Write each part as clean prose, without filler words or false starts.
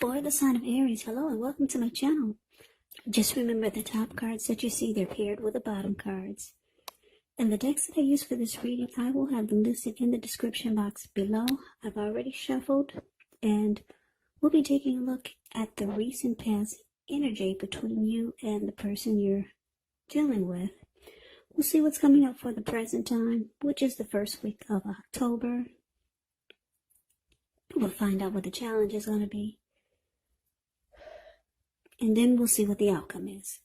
For the sign of Aries, hello and welcome to my channel. Just remember the top cards that you see, they're paired with the bottom cards. And the decks that I use for this reading, I will have them listed in the description box below. I've already shuffled and we'll be taking a look at the recent past energy between you and the person you're dealing with. We'll see what's coming up for the present time, which is the first week of October. We'll find out what the challenge is going to be. And then we'll see what the outcome is.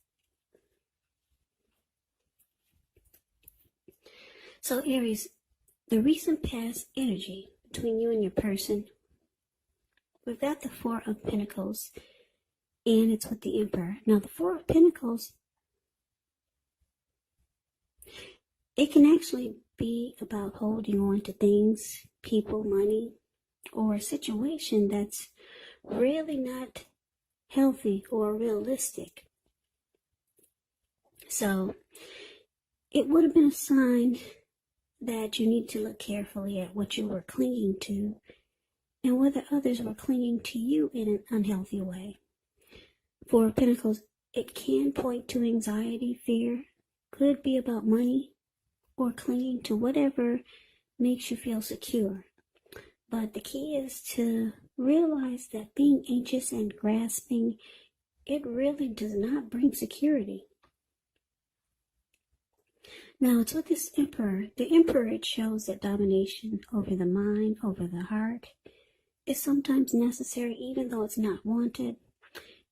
So Aries, the recent past energy between you and your person, we've got the Four of Pentacles, and it's with the Emperor. Now the Four of Pentacles, it can actually be about holding on to things, people, money, or a situation that's really not healthy or realistic. So it would have been a sign that you need to look carefully at what you were clinging to and whether others were clinging to you in an unhealthy way. For Pentacles, it can point to anxiety, fear, could be about money or clinging to whatever makes you feel secure. But the key is to realize that being anxious and grasping, it really does not bring security. Now, it's with this Emperor. The Emperor, it shows that domination over the mind, over the heart, is sometimes necessary even though it's not wanted.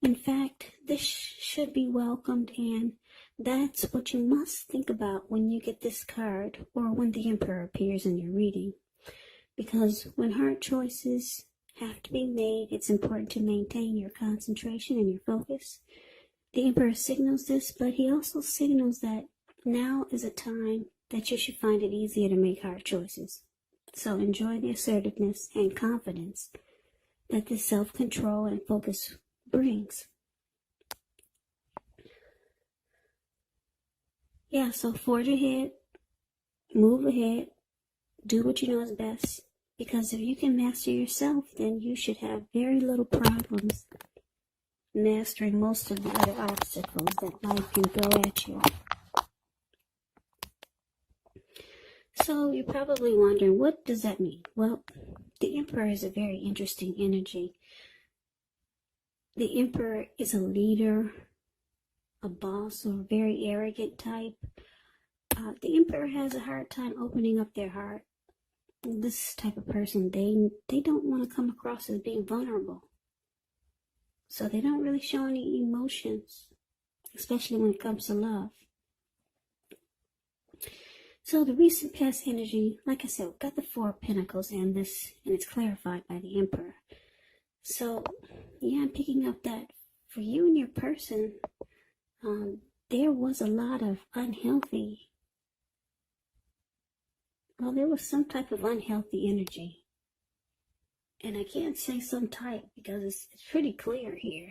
In fact, this should be welcomed, and that's what you must think about when you get this card or when the Emperor appears in your reading. Because when hard choices have to be made, it's important to maintain your concentration and your focus. The Emperor signals this, but he also signals that now is a time that you should find it easier to make hard choices. So enjoy the assertiveness and confidence that this self-control and focus brings. Yeah, so forge ahead, move ahead, do what you know is best. Because if you can master yourself, then you should have very little problems mastering most of the other obstacles that life can throw at you. So you're probably wondering, what does that mean? Well, the Emperor is a very interesting energy. The Emperor is a leader, a boss, or a very arrogant type. The Emperor has a hard time opening up their heart. This type of person, they don't want to come across as being vulnerable. So they don't really show any emotions, especially when it comes to love. So the recent past energy, like I said, we've got the Four of Pentacles and it's clarified by the Emperor. So yeah, I'm picking up that for you and your person, there was a lot of there was some type of unhealthy energy. And I can't say some type because it's pretty clear here.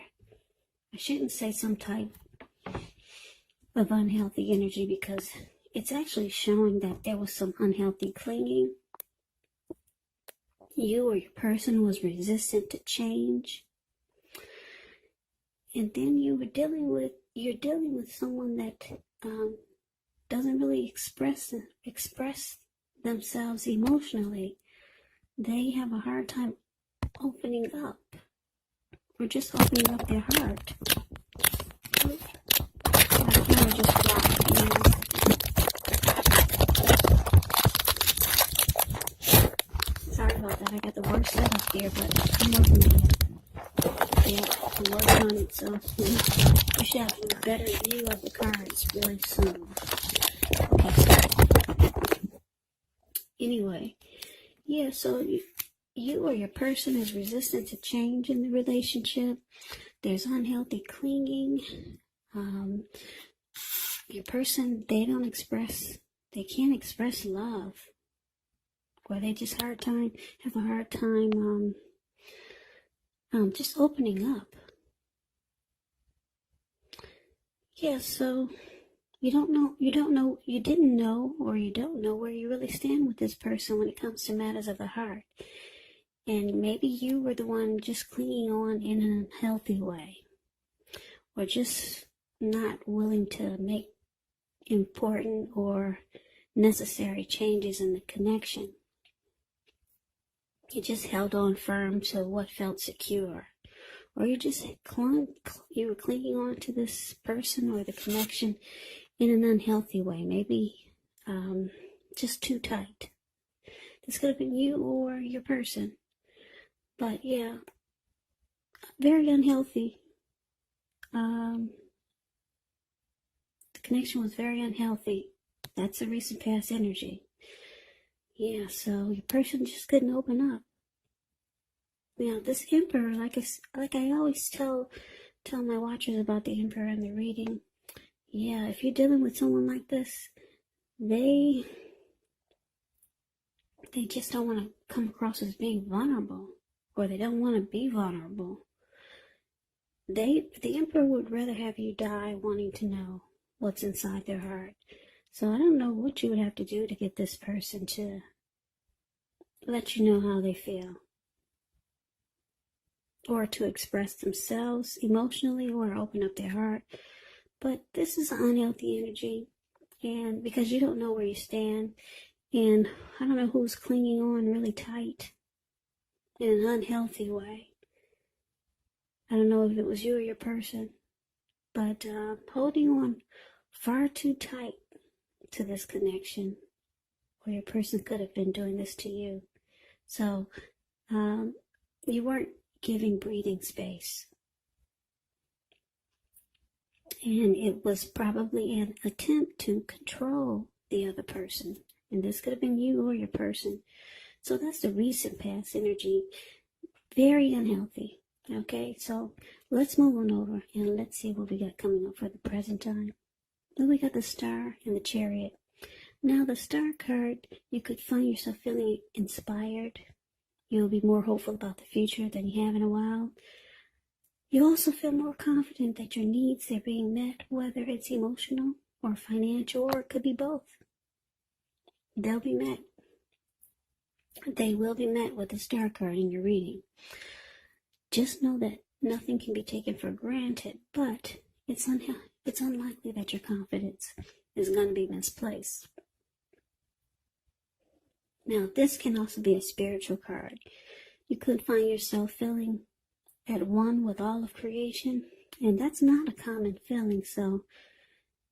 I shouldn't say some type of unhealthy energy because it's actually showing that there was some unhealthy clinging. You or your person was resistant to change. And then you're dealing with someone that doesn't really express themselves emotionally. They have a hard time opening up or just opening up their heart. My camera just dropped. Sorry about that. I got the worst setup here, but I'm working on it. Yeah, I'm working on it, so we should have a better view of the cards really soon. Okay. Anyway, yeah, so you or your person is resistant to change in the relationship. There's unhealthy clinging. Your person, they can't express love. Or they just have a hard time just opening up. Yeah, so you didn't know where you really stand with this person when it comes to matters of the heart. And maybe you were the one just clinging on in an unhealthy way, or just not willing to make important or necessary changes in the connection. You just held on firm to what felt secure, or you just you were clinging on to this person or the connection in an unhealthy way, maybe just too tight. This could have been you or your person, but yeah, very unhealthy. The connection was very unhealthy. That's the recent past energy. Yeah, so your person just couldn't open up. Now, this Emperor, like I always tell my watchers about the Emperor and the reading. Yeah, if you're dealing with someone like this, they just don't want to come across as being vulnerable, or they don't want to be vulnerable. The Emperor would rather have you die wanting to know what's inside their heart. So I don't know what you would have to do to get this person to let you know how they feel, or to express themselves emotionally, or open up their heart. But this is unhealthy energy, and because you don't know where you stand, and I don't know who's clinging on really tight in an unhealthy way. I don't know if it was you or your person, but holding on far too tight to this connection, or your person could have been doing this to you. So you weren't giving breathing space. And it was probably an attempt to control the other person. And this could have been you or your person. So that's the recent past energy. Very unhealthy. Okay, so let's move on over and let's see what we got coming up for the present time. Then we got the Star and the Chariot. Now the Star card, you could find yourself feeling inspired. You'll be more hopeful about the future than you have in a while. You also feel more confident that your needs are being met, whether it's emotional or financial, or it could be both. They'll be met. They will be met with the Star card in your reading. Just know that nothing can be taken for granted, but it's unlikely that your confidence is going to be misplaced. Now, this can also be a spiritual card. You could find yourself feeling at one with all of creation, and that's not a common feeling, so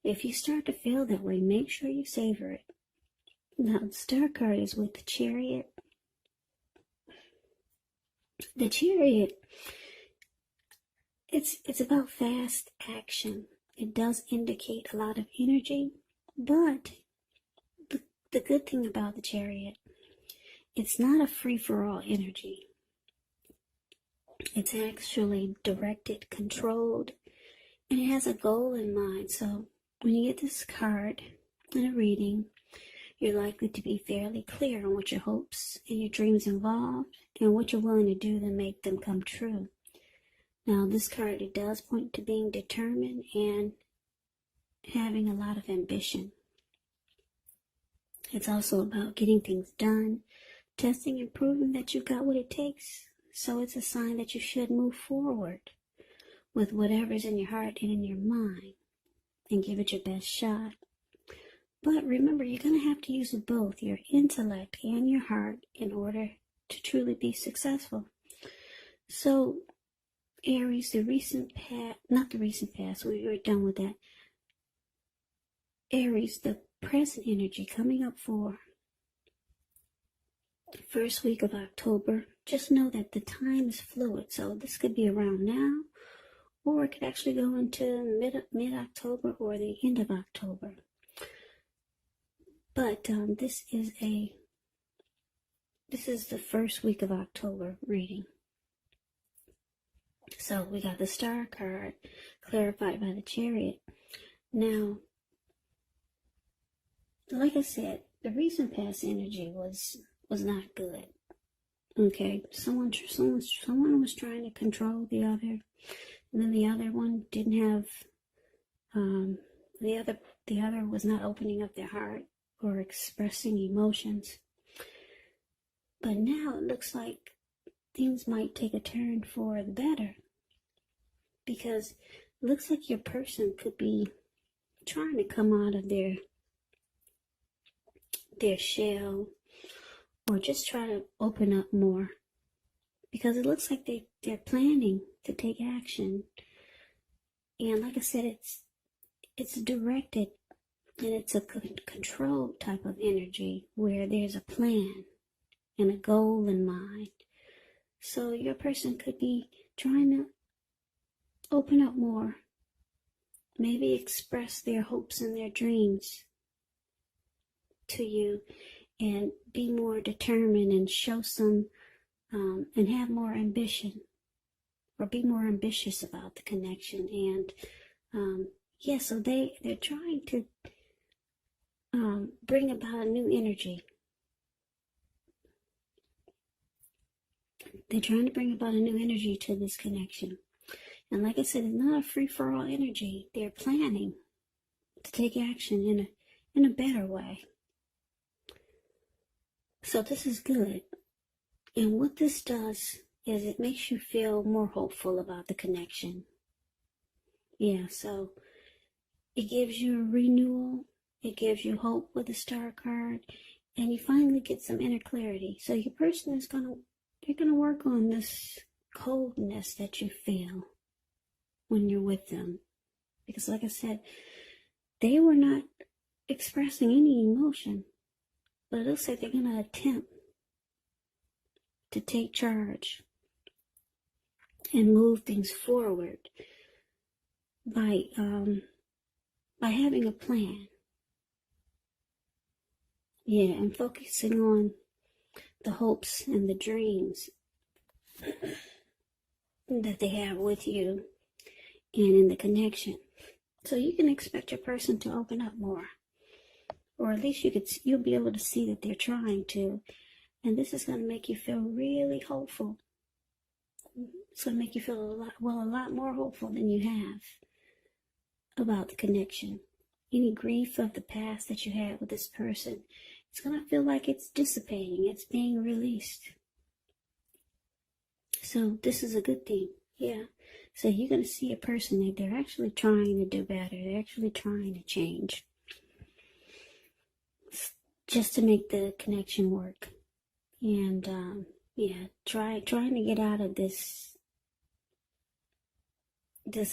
if you start to feel that way, make sure you savor it. Now, the Star card is with the Chariot. The Chariot, it's about fast action. It does indicate a lot of energy, but the good thing about the Chariot, it's not a free-for-all energy. It's actually directed, controlled, and it has a goal in mind. So when you get this card in a reading, you're likely to be fairly clear on what your hopes and your dreams involve and what you're willing to do to make them come true. Now, this card, it does point to being determined and having a lot of ambition. It's also about getting things done, testing and proving that you've got what it takes. So it's a sign that you should move forward with whatever's in your heart and in your mind and give it your best shot. But remember, you're going to have to use both your intellect and your heart in order to truly be successful. So, Aries, not the recent past, we were done with that. Aries, the present energy coming up for the first week of October. Just know that the time is fluid, so this could be around now, or it could actually go into mid-October or the end of October. But this is the first week of October reading. So we got the Star card clarified by the Chariot. Now, like I said, the recent past energy was not good. Okay, someone was trying to control the other, and then the other one didn't have the other was not opening up their heart or expressing emotions. But now it looks like things might take a turn for the better, because it looks like your person could be trying to come out of their shell, or just try to open up more, because it looks like they're planning to take action. And like I said, it's directed, and it's a controlled type of energy where there's a plan and a goal in mind. So your person could be trying to open up more, maybe express their hopes and their dreams to you, and be more determined and show some, and have more ambition, or be more ambitious about the connection. And yeah, so they're trying to bring about a new energy. They're trying to bring about a new energy to this connection. And like I said, it's not a free-for-all energy. They're planning to take action in a better way. So this is good. And what this does is it makes you feel more hopeful about the connection. Yeah, so it gives you a renewal. It gives you hope with the Star card. And you finally get some inner clarity. So your person is they're going to work on this coldness that you feel when you're with them. Because like I said, they were not expressing any emotion. But it looks like they're going to attempt to take charge and move things forward by having a plan. Yeah, and focusing on the hopes and the dreams that they have with you and in the connection. So you can expect your person to open up more, or at least you'll be able to see that they're trying to, and this is going to make you feel really hopeful. It's going to make you feel a lot more hopeful than you have about the connection. Any grief of the past that you had with this person, it's going to feel like it's dissipating. It's being released. So this is a good thing. Yeah. So you're going to see a person that they're actually trying to do better. They're actually trying to change, just to make the connection work. And yeah, trying to get out of this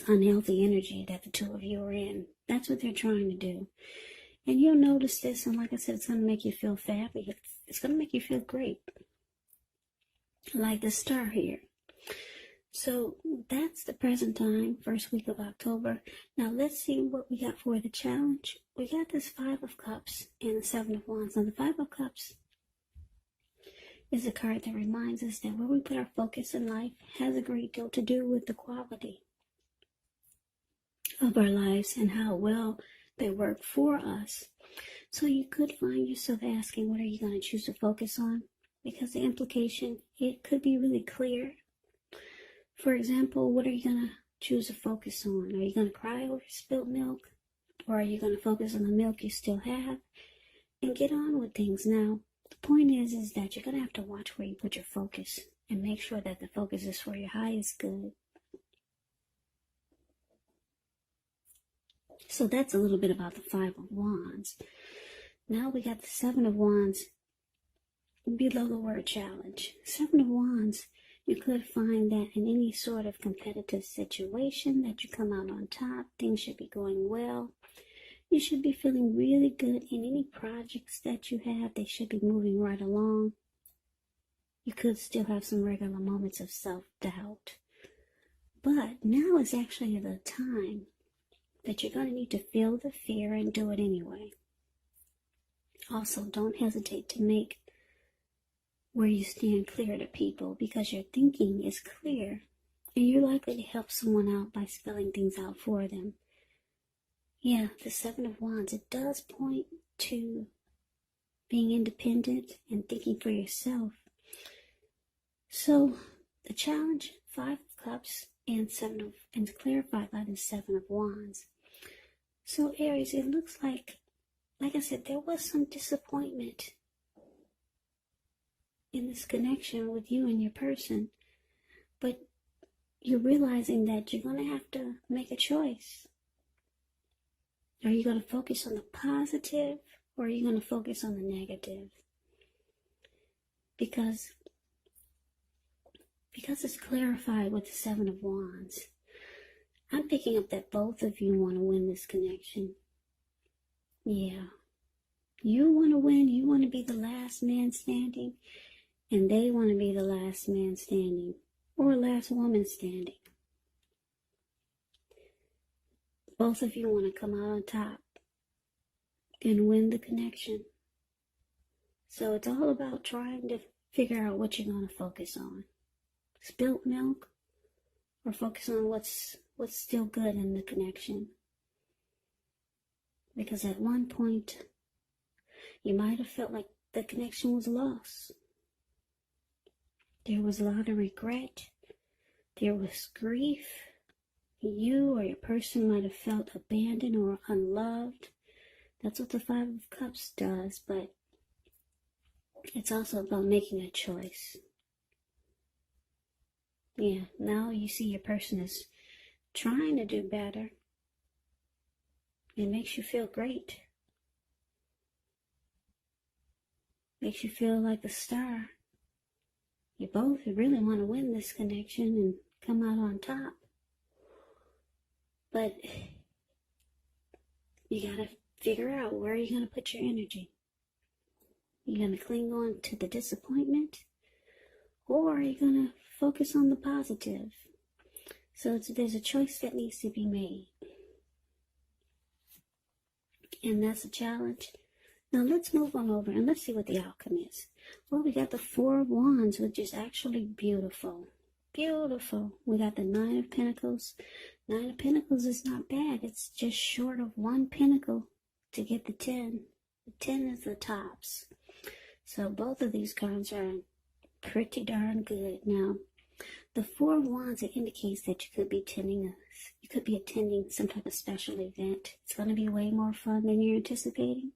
unhealthy energy that the two of you are in. That's what they're trying to do. And you'll notice this, and like I said, it's going to make you feel fabulous. It's going to make you feel great. Like the star here. So that's the present time, first week of October. Now let's see what we got for the challenge. We got this 5 of Cups and the 7 of Wands. Now the 5 of Cups is a card that reminds us that where we put our focus in life has a great deal to do with the quality of our lives and how well they work for us. So you could find yourself asking, what are you going to choose to focus on? Because the implication, it could be really clear. For example, what are you going to choose to focus on? Are you going to cry over spilled milk? Or are you going to focus on the milk you still have and get on with things? Now, the point is that you're going to have to watch where you put your focus and make sure that the focus is for your highest good. So that's a little bit about the 5 of Wands. Now we got the 7 of Wands below the word challenge. 7 of Wands, you could find that in any sort of competitive situation that you come out on top. Things should be going well. You should be feeling really good in any projects that you have. They should be moving right along. You could still have some regular moments of self-doubt. But now is actually the time that you're going to need to feel the fear and do it anyway. Also, don't hesitate to make where you stand clear to people, because your thinking is clear and you're likely to help someone out by spelling things out for them. Yeah, the 7 of Wands, it does point to being independent and thinking for yourself. So the challenge, 5 of Cups and clarified by the 7 of Wands. So Aries, it looks like I said, there was some disappointment in this connection with you and your person. But you're realizing that you're going to have to make a choice. Are you going to focus on the positive, or are you going to focus on the negative? Because it's clarified with the Seven of Wands, I'm picking up that both of you want to win this connection. Yeah. You want to win. You want to be the last man standing, and they want to be the last man standing, or last woman standing. Both of you want to come out on top and win the connection. So it's all about trying to figure out what you're going to focus on. Spilt milk, or focus on what's still good in the connection. Because at one point, you might have felt like the connection was lost. There was a lot of regret. There was grief. You or your person might have felt abandoned or unloved. That's what the Five of Cups does, but it's also about making a choice. Yeah, now you see your person is trying to do better. It makes you feel great. Makes you feel like a star. You both really want to win this connection and come out on top. But you gotta figure out where you're gonna put your energy. You're gonna cling on to the disappointment, or are you gonna focus on the positive? So there's a choice that needs to be made. And that's a challenge. Now let's move on over and let's see what the outcome is. Well, we got the Four of Wands, which is actually beautiful. Beautiful. We got the Nine of Pentacles. Nine of Pentacles is not bad. It's just short of one pentacle to get the 10. The 10 is the tops. So both of these cards are pretty darn good. Now, the Four of Wands, it indicates that you could be attending some type of special event. It's going to be way more fun than you're anticipating.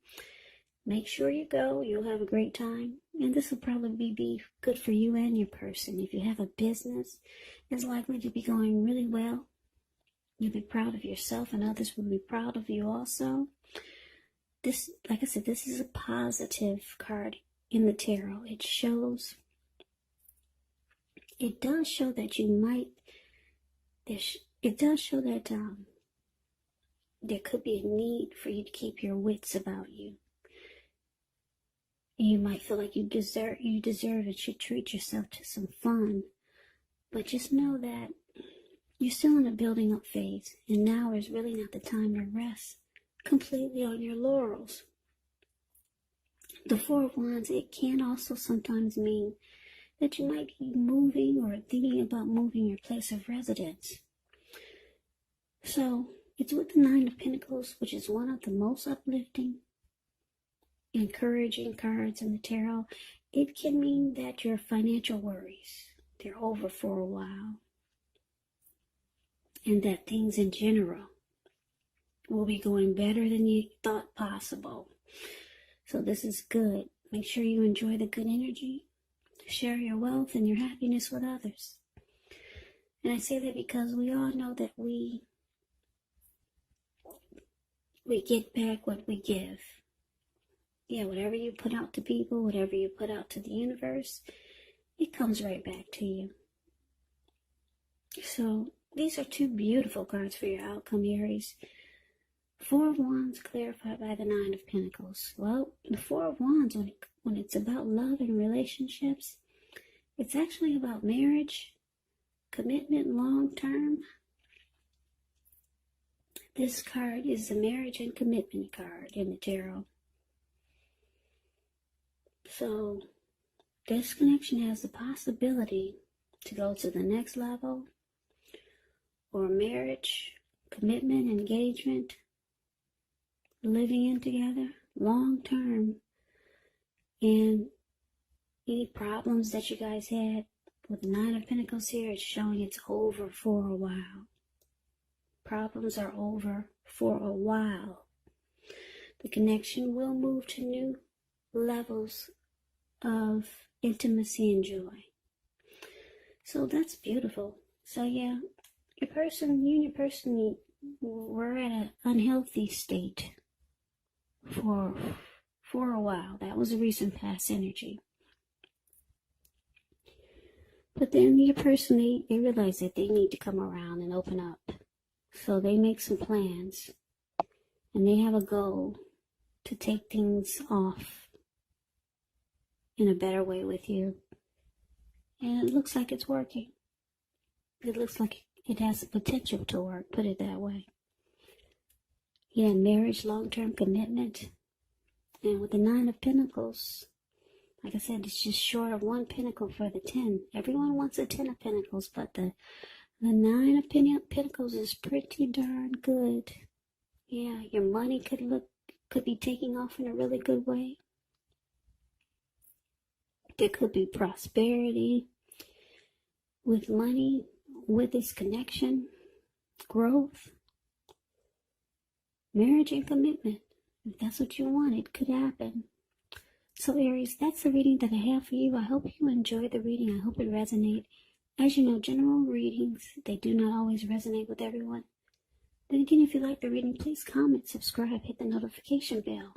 Make sure you go. You'll have a great time. And this will probably be good for you and your person. If you have a business, it's likely to be going really well. You'll be proud of yourself, and others will be proud of you also. This, like I said, this is a positive card in the tarot. It does show that you might, it does show that there could be a need for you to keep your wits about you. You might feel like you deserve and should treat yourself to some fun. But just know that you're still in a building up phase, and now is really not the time to rest completely on your laurels. The Four of Wands, it can also sometimes mean that you might be moving or thinking about moving your place of residence. So it's with the Nine of Pentacles, which is one of the most uplifting, encouraging cards in the tarot. It can mean that your financial worries, they're over for a while, and that things in general will be going better than you thought possible. So this is good. Make sure you enjoy the good energy. Share your wealth and your happiness with others. And I say that because we all know that we get back what we give. Yeah, whatever you put out to people, whatever you put out to the universe, it comes right back to you. So these are two beautiful cards for your outcome, Aries. Four of Wands clarified by the Nine of Pentacles. Well, the Four of Wands, when it's about love and relationships, it's actually about marriage, commitment, long term. This card is the marriage and commitment card in the tarot. So this connection has the possibility to go to the next level, or marriage, commitment, engagement, living in together, long term. And any problems that you guys had with the Nine of Pentacles here, it's showing it's over for a while. Problems are over for a while. The connection will move to new levels of intimacy and joy. So that's beautiful. So yeah, you and your person were at an unhealthy state for a while. That was a recent past energy. But then your person, they realize that they need to come around and open up. So they make some plans, and they have a goal to take things off in a better way with you. And it looks like it's working. It looks like it has the potential to work, put it that way. Yeah, marriage, long-term commitment. And with the 9 of Pentacles, like I said, it's just short of 1 pentacle for the 10. Everyone wants a 10 of Pentacles, but the 9 of Pentacles is pretty darn good. Yeah, your money could be taking off in a really good way. There could be prosperity with money, with this connection, growth, marriage and commitment. If that's what you want, it could happen. So Aries, that's the reading that I have for you. I hope you enjoyed the reading. I hope it resonated. As you know, general readings, they do not always resonate with everyone. Then again, if you like the reading, please comment, subscribe, hit the notification bell.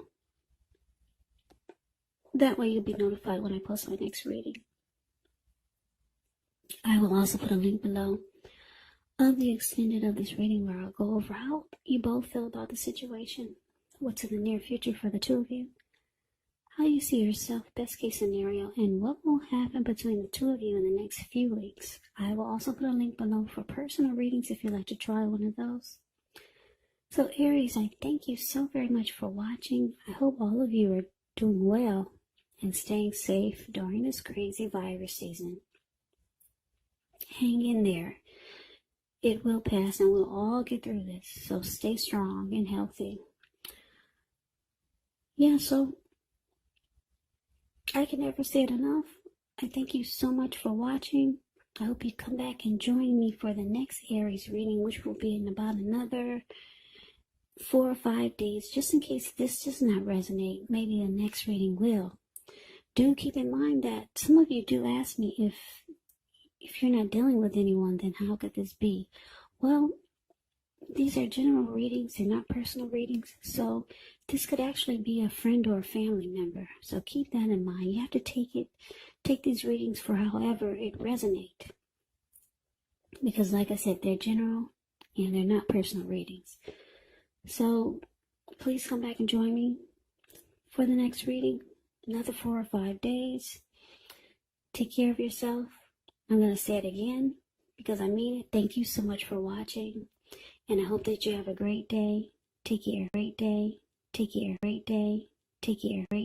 That way you'll be notified when I post my next reading. I will also put a link below of the extended of this reading where I'll go over how you both feel about the situation, what's in the near future for the 2 of you, how you see yourself, best case scenario, and what will happen between the 2 of you in the next few weeks. I will also put a link below for personal readings if you'd like to try one of those. So Aries, I thank you so very much for watching. I hope all of you are doing well and staying safe during this crazy virus season. Hang in there. It will pass and we'll all get through this. So stay strong and healthy. Yeah, so I can never say it enough. I thank you so much for watching. I hope you come back and join me for the next Aries reading, which will be in about another 4 or 5 days. Just in case this does not resonate, maybe the next reading will. Do keep in mind that some of you do ask me if you're not dealing with anyone, then how could this be? Well, these are general readings. They're not personal readings. So this could actually be a friend or a family member. So keep that in mind. You have to take these readings for however it resonates. Because like I said, they're general and they're not personal readings. So please come back and join me for the next reading. Another 4 or 5 days. Take care of yourself. I'm going to say it again because I mean it. Thank you so much for watching. And I hope that you have a great day. Take care. Great day. Take care. Great day. Take care. Great